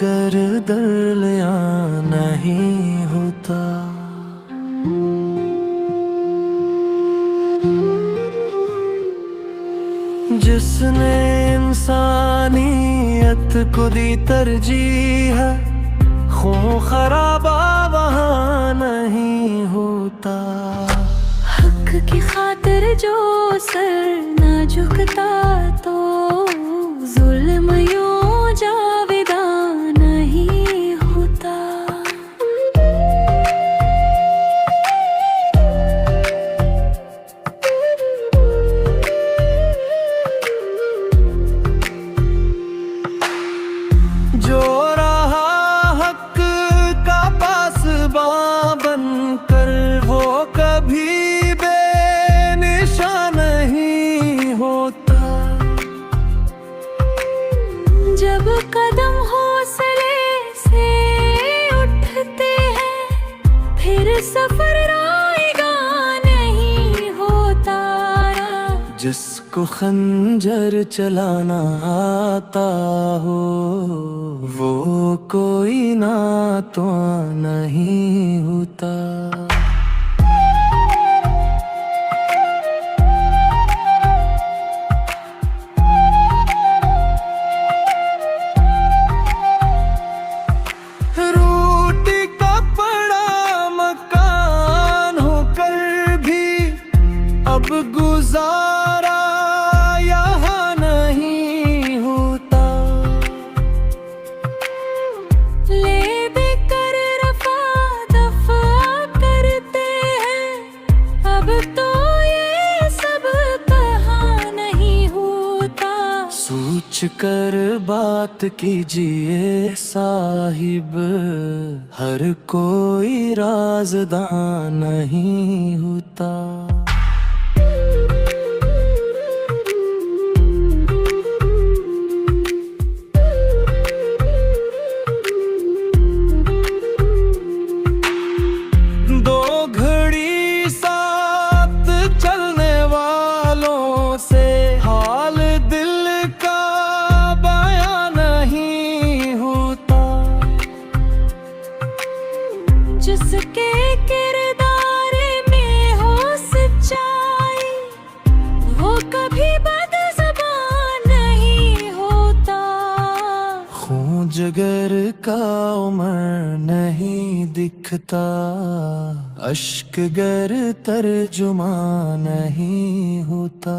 गर दरमिया नहीं होता। जिसने इंसानियत को दी तरजीह है, खून खराबा वहाँ नहीं होता। हक की खातिर जो सर न झुकता तो जुल्म यूं जाविदा नहीं होता। जो रहा हक का पासबां बनकर, वो कभी बेनिशान नहीं होता। जब कदम हौसले से उठते हैं, फिर सफर रायगा नहीं होता। जिसको खंजर चलाना आता हो, वो कोई नातवा नहीं होता। रोटी कपड़ा मकान होकर भी अब गुजारा यहाँ नहीं होता। ले बेकर रफा दफा करते हैं, अब तो ये सब कहाँ नहीं होता। सोच कर बात कीजिए साहिब, हर कोई राज़दां नहीं होता। दो घड़ी साथ चलने वालों से हाल दिल का बयां नहीं होता। जिसके किरदार में हो सच्चाई, वो कभी बदज़बान नहीं होता। खून जिगर का उमर नहीं दिखता, अश्क गर तर्जुमा नहीं होता।